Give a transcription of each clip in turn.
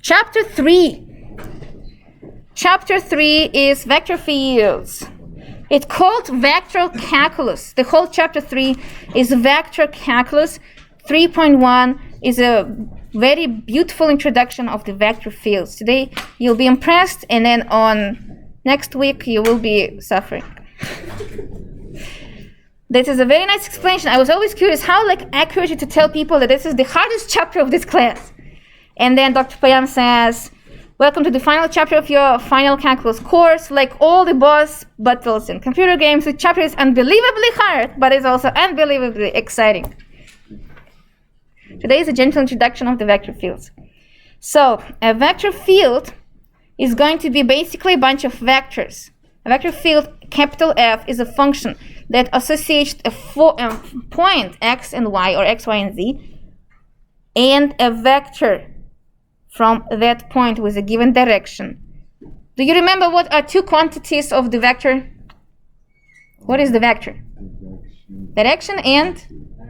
Chapter 3. Chapter 3 is vector fields. It's called vector calculus. The whole chapter 3 is vector calculus. 3.1 is a very beautiful introduction of the vector fields. Today you'll be impressed, and then on next week you will be suffering. This is a very nice explanation. I was always curious how accurate to tell people that this is the hardest chapter of this class. And then Dr. Payam says, welcome to the final chapter of your final calculus course. Like all the boss battles in computer games, the chapter is unbelievably hard, but it's also unbelievably exciting. Today is a gentle introduction of the vector fields. So a vector field is going to be basically a bunch of vectors. A vector field, capital F, is a function that associates a point x and y, or x, y, and z, and a vector from that point with a given direction. Do you remember what are two quantities of the vector? What is the vector? Direction and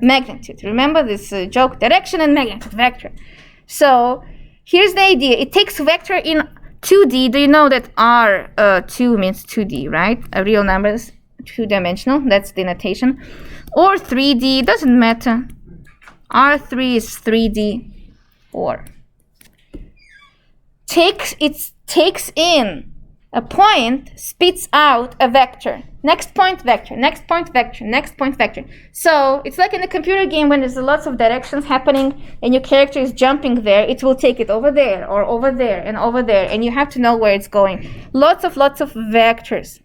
magnitude. Remember this joke? Direction and magnitude, vector. So here's the idea. It takes vector in 2D. Do you know that R2 means 2D, right? Real numbers, two-dimensional. That's the notation. Or 3D, doesn't matter. R3 is 3D. Or takes in a point, spits out a vector. Next point, vector. Next point, vector. Next point, vector. So it's like in a computer game when there's lots of directions happening and your character is jumping there, it will take it over there or over there and over there, and you have to know where it's going. Lots of vectors.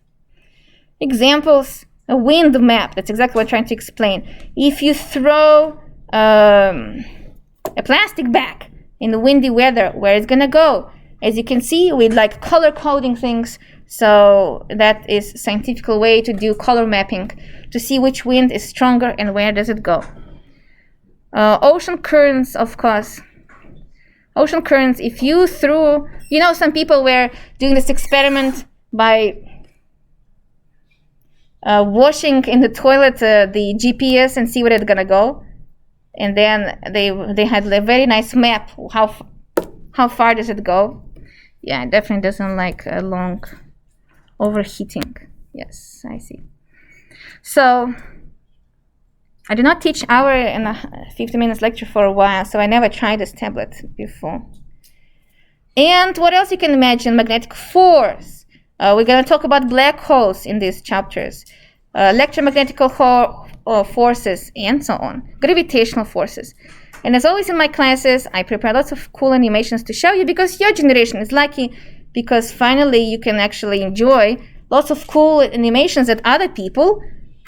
Examples, a wind map. That's exactly what I'm trying to explain. If you throw a plastic bag in the windy weather, where it's gonna go? As you can see, we like color coding things, so that is a scientific way to do color mapping to see which wind is stronger and where does it go. Ocean currents, of course. Ocean currents, if you threw, some people were doing this experiment by washing in the toilet the GPS and see where it's gonna go, and then they had a very nice map. How far does it go? Yeah, it definitely doesn't like a long overheating. Yes, I see. So I did not teach hour and 50 minutes lecture for a while, so I never tried this tablet before. And what else you can imagine? Magnetic force. We're going to talk about black holes in these chapters. Electromagnetical forces and so on. Gravitational forces. And as always in my classes, I prepare lots of cool animations to show you, because your generation is lucky, because finally you can actually enjoy lots of cool animations that other people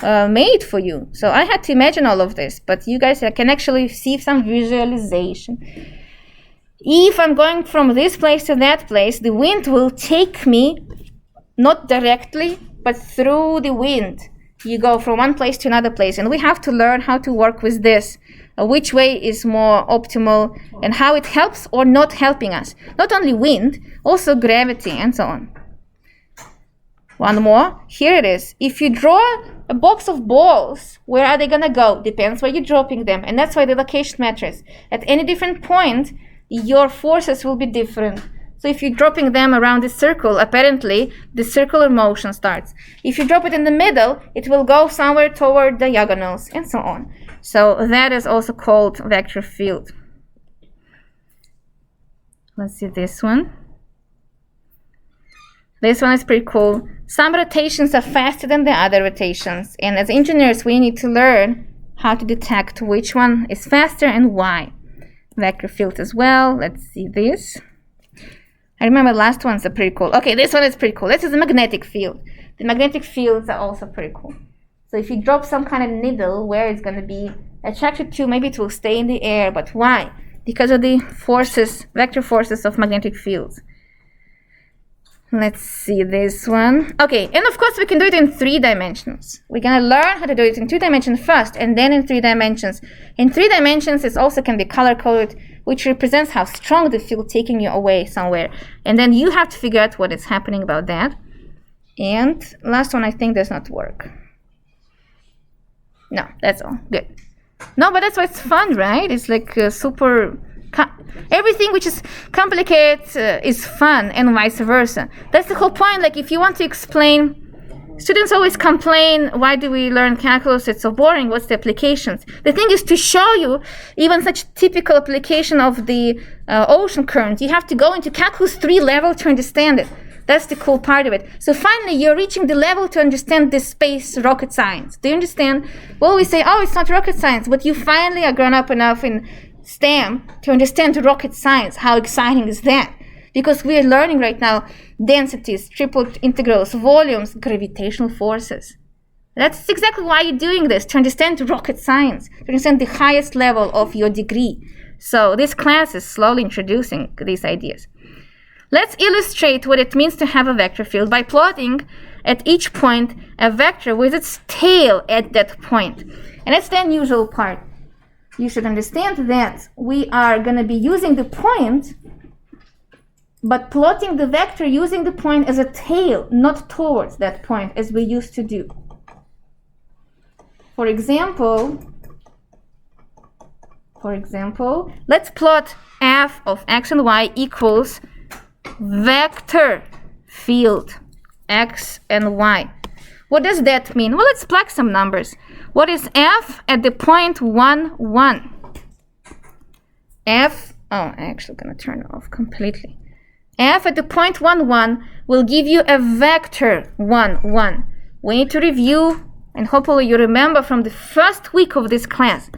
made for you. So I had to imagine all of this, but you guys can actually see some visualization. If I'm going from this place to that place, the wind will take me not directly, but through the wind. You go from one place to another place, and we have to learn how to work with this. Which way is more optimal and how it helps or not helping us. Not only wind, also gravity and so on. One more, here it is. If you draw a box of balls, where are they gonna go? Depends where you're dropping them, and that's why the location matters. At any different point, your forces will be different. So if you're dropping them around the circle, apparently the circular motion starts. If you drop it in the middle, it will go somewhere toward diagonals and so on. So that is also called vector field. Let's see this one. This one is pretty cool. Some rotations are faster than the other rotations, and as engineers we need to learn how to detect which one is faster and why. Vector field as well. Let's see this. I remember the last ones are pretty cool. Okay, this one is pretty cool. This is a magnetic field. The magnetic fields are also pretty cool. So if you drop some kind of needle where it's going to be attracted to, maybe it will stay in the air. But why? Because of the forces, vector forces of magnetic fields. Let's see this one. Okay, and of course we can do it in 3 dimensions. We're going to learn how to do it in 2 dimensions first, and then in 3 dimensions. In 3 dimensions, it also can be color-coded, which represents how strong the field taking you away somewhere. And then you have to figure out what is happening about that. And last one, I think, does not work. No, that's all. Good. No, but that's why it's fun, right? It's like super Everything which is complicated is fun, and vice versa. That's the whole point. Like, if you want to explain, students always complain, why do we learn calculus? It's so boring. What's the applications? The thing is to show you even such typical application of the ocean current. You have to go into calculus 3 level to understand it. That's the cool part of it. So finally, you're reaching the level to understand this space rocket science. Do you understand? Well, we say, oh, it's not rocket science, but you finally are grown up enough in STEM to understand rocket science. How exciting is that? Because we are learning right now densities, triple integrals, volumes, gravitational forces. That's exactly why you're doing this, to understand rocket science, to understand the highest level of your degree. So this class is slowly introducing these ideas. Let's illustrate what it means to have a vector field by plotting at each point a vector with its tail at that point. And that's the unusual part. You should understand that we are going to be using the point, but plotting the vector using the point as a tail, not towards that point, as we used to do. For example, let's plot f of x and y equals vector field x and y. What does that mean? Well, let's plug some numbers. What is f at the point 1, 1? F, oh, I'm actually going to turn it off completely. F at the point 1, 1 will give you a vector 1, 1. We need to review, and hopefully you remember from the first week of this class,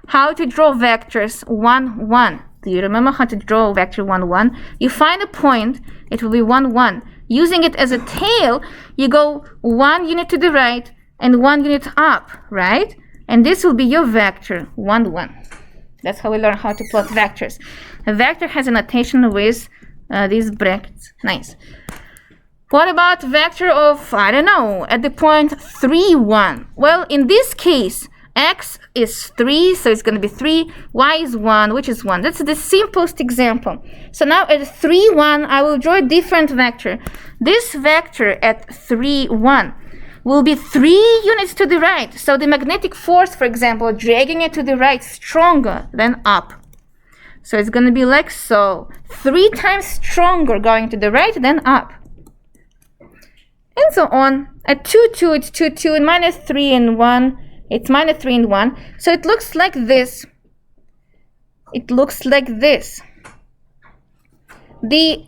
how to draw vectors 1, 1. Do you remember how to draw vector 1, 1? You find a point, it will be 1, 1. Using it as a tail, you go 1 unit to the right and 1 unit up, right? And this will be your vector 1, 1. That's how we learn how to plot vectors. A vector has a notation with these brackets. Nice. What about vector of, I don't know, at the point 3, 1? Well, in this case, x is 3, so it's going to be 3. Y is 1, which is 1. That's the simplest example. So now at 3, 1, I will draw a different vector. This vector at 3, 1 will be 3 units to the right. So the magnetic force, for example, dragging it to the right stronger than up. So it's going to be like so. 3 times stronger going to the right than up. And so on. At 2, 2, it's 2, 2, and minus 3 and 1. It's minus 3 and 1. So it looks like this. It looks like this. The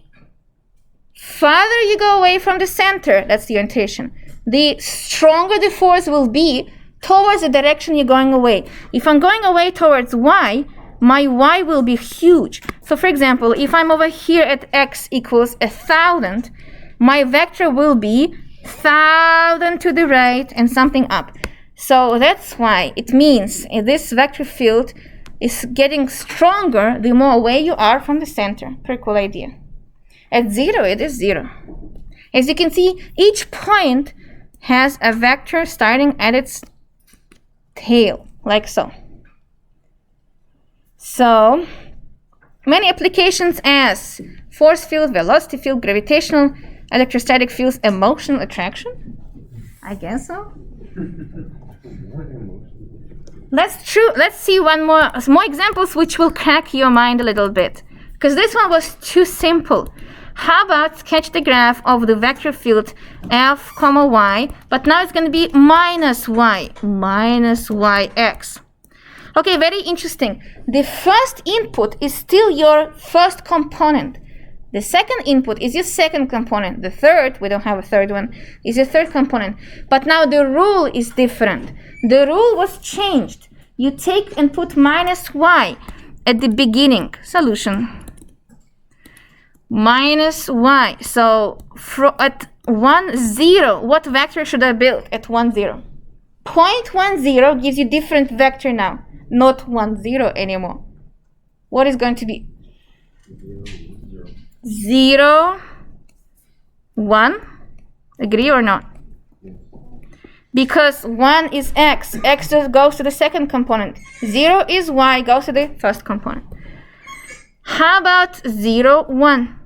farther you go away from the center, that's the orientation, the stronger the force will be towards the direction you're going away. If I'm going away towards y, my y will be huge. So for example, if I'm over here at x equals 1,000, my vector will be 1,000 to the right and something up. So that's why it means this vector field is getting stronger the more away you are from the center. Pretty cool idea. At 0, it is 0. As you can see, each point has a vector starting at its tail, like so. So, many applications as force field, velocity field, gravitational, electrostatic fields, emotional attraction? I guess so. Let's see more examples which will crack your mind a little bit, because this one was too simple. How about sketch the graph of the vector field f, y, but now it's going to be minus yx. Okay, very interesting. The first input is still your first component. The second input is your second component. The third, we don't have a third one, is your third component. But now the rule is different. The rule was changed. You take and put minus y at the beginning. Solution. Minus y. So at 1, 0, what vector should I build at 1, 0? Point 1, 0 gives you different vector now. Not 1, 0 anymore. What is going to be? 0, 1. Agree or not? Because 1 is x. X just goes to the second component. 0 is y, goes to the first component. How about 0, 1?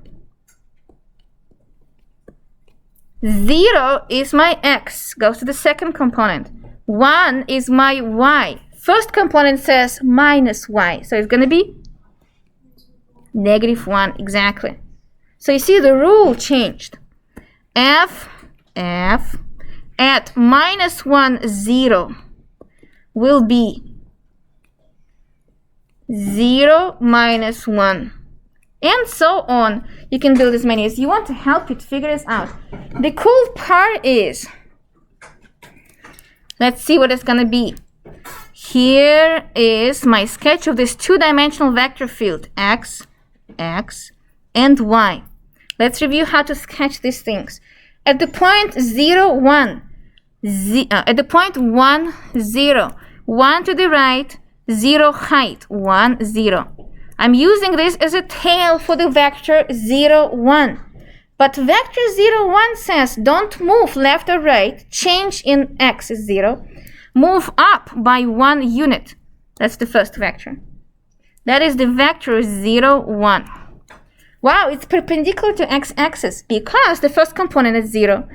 0 is my x, goes to the second component. 1 is my y. First component says minus y, so it's going to be -1, exactly. So you see the rule changed. F at -1, 0 will be 0, -1, and so on. You can build as many as you want to help you to figure this out. The cool part is, let's see what it's gonna be. Here is my sketch of this two-dimensional vector field, x, and y. Let's review how to sketch these things. At the point 0, 1, at the point 1, 0, 1 to the right, 0 height, 1, 0. I'm using this as a tail for the vector 0, 1. But vector 0, 1 says don't move left or right, change in x is 0, move up by 1 unit. That's the first vector. That is the vector 0, 1. Wow, it's perpendicular to x-axis because the first component is 0.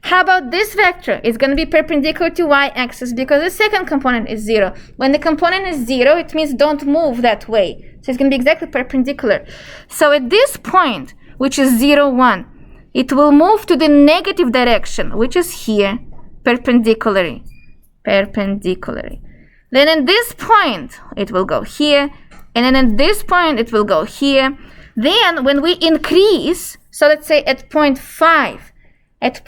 How about this vector? It's going to be perpendicular to y-axis because the second component is 0. When the component is 0, it means don't move that way. So it's going to be exactly perpendicular. So at this point, which is 0, 1, it will move to the negative direction, which is here, perpendicularly. Then at this point, it will go here. And then at this point, it will go here. Then when we increase, so let's say at point 5, it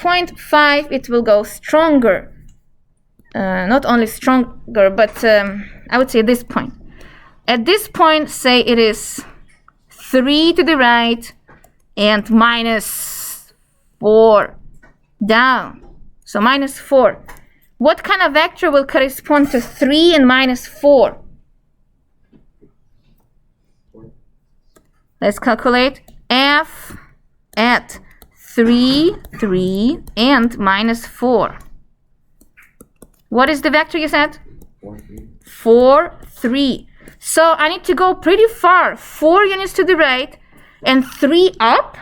will go stronger. Not only stronger, but I would say at this point. At this point, say it is 3 to the right and -4 down. So -4. What kind of vector will correspond to 3 and -4? Let's calculate. F at 3, 3, and -4. What is the vector you said? 4, 3. 4, 3. So I need to go pretty far. 4 units to the right and 3 up.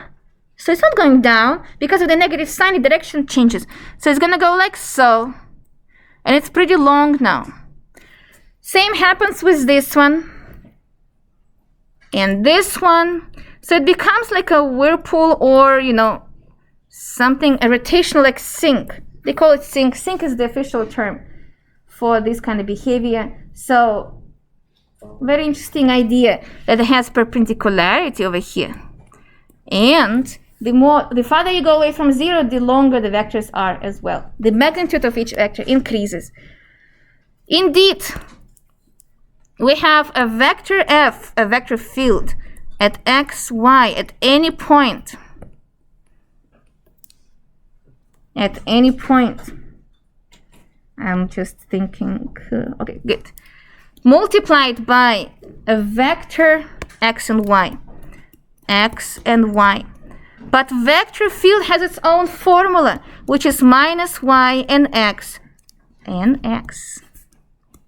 So it's not going down because of the negative sign, the direction changes. So it's going to go like so. And it's pretty long now. Same happens with this one. And this one. So it becomes like a whirlpool or, you know, something, a rotational like sink. They call it sink. Sink is the official term for this kind of behavior. So very interesting idea that it has perpendicularity over here. And the farther you go away from 0, the longer the vectors are as well. The magnitude of each vector increases. Indeed, we have a vector f, a vector field at x, y, at any point. At any point. I'm just thinking, okay, good. Multiplied by a vector x and y. X and y. But vector field has its own formula, which is -y and x.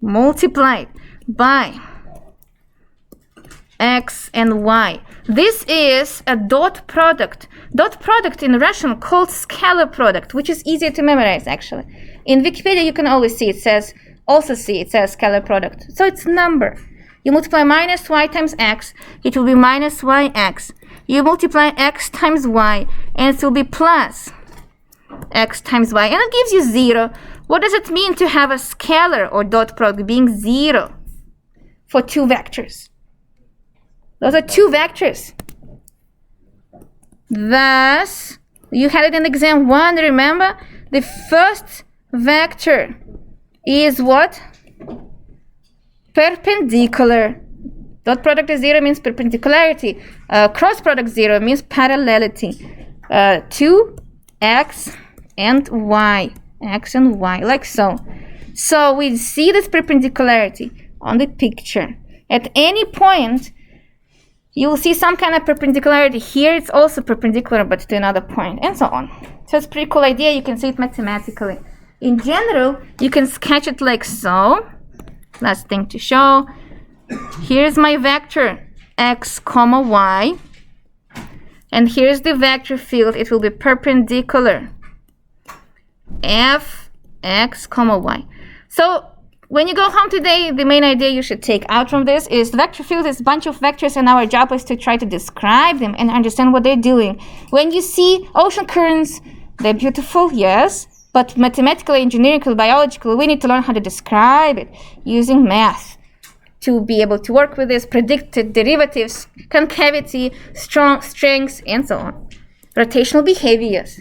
Multiplied by x and y. This is a dot product. Dot product in Russian called scalar product, which is easier to memorize actually. In Wikipedia you can always see it says scalar product. So it's number. You multiply -y times x, it will be -yx. You multiply x times y, and it will be plus x times y, and it gives you 0. What does it mean to have a scalar or dot product being 0 for two vectors? Those are two vectors. Thus, you had it in exam 1, remember? The first vector is what? Perpendicular. Dot product is 0 means perpendicularity. Cross product 0 means parallelity. 2 x and y. X and y, like so. So we see this perpendicularity on the picture. At any point, you will see some kind of perpendicularity. Here it's also perpendicular, but to another point, and so on. So it's a pretty cool idea. You can see it mathematically. In general, you can sketch it like so. Last thing to show. Here's my vector x, y. And here's the vector field. It will be perpendicular. F, x, y. So when you go home today, the main idea you should take out from this is vector field is a bunch of vectors, and our job is to try to describe them and understand what they're doing. When you see ocean currents, they're beautiful, yes, but mathematically, engineerically, biologically, we need to learn how to describe it using math to be able to work with this, predicted derivatives, concavity, strengths, and so on. Rotational behaviors.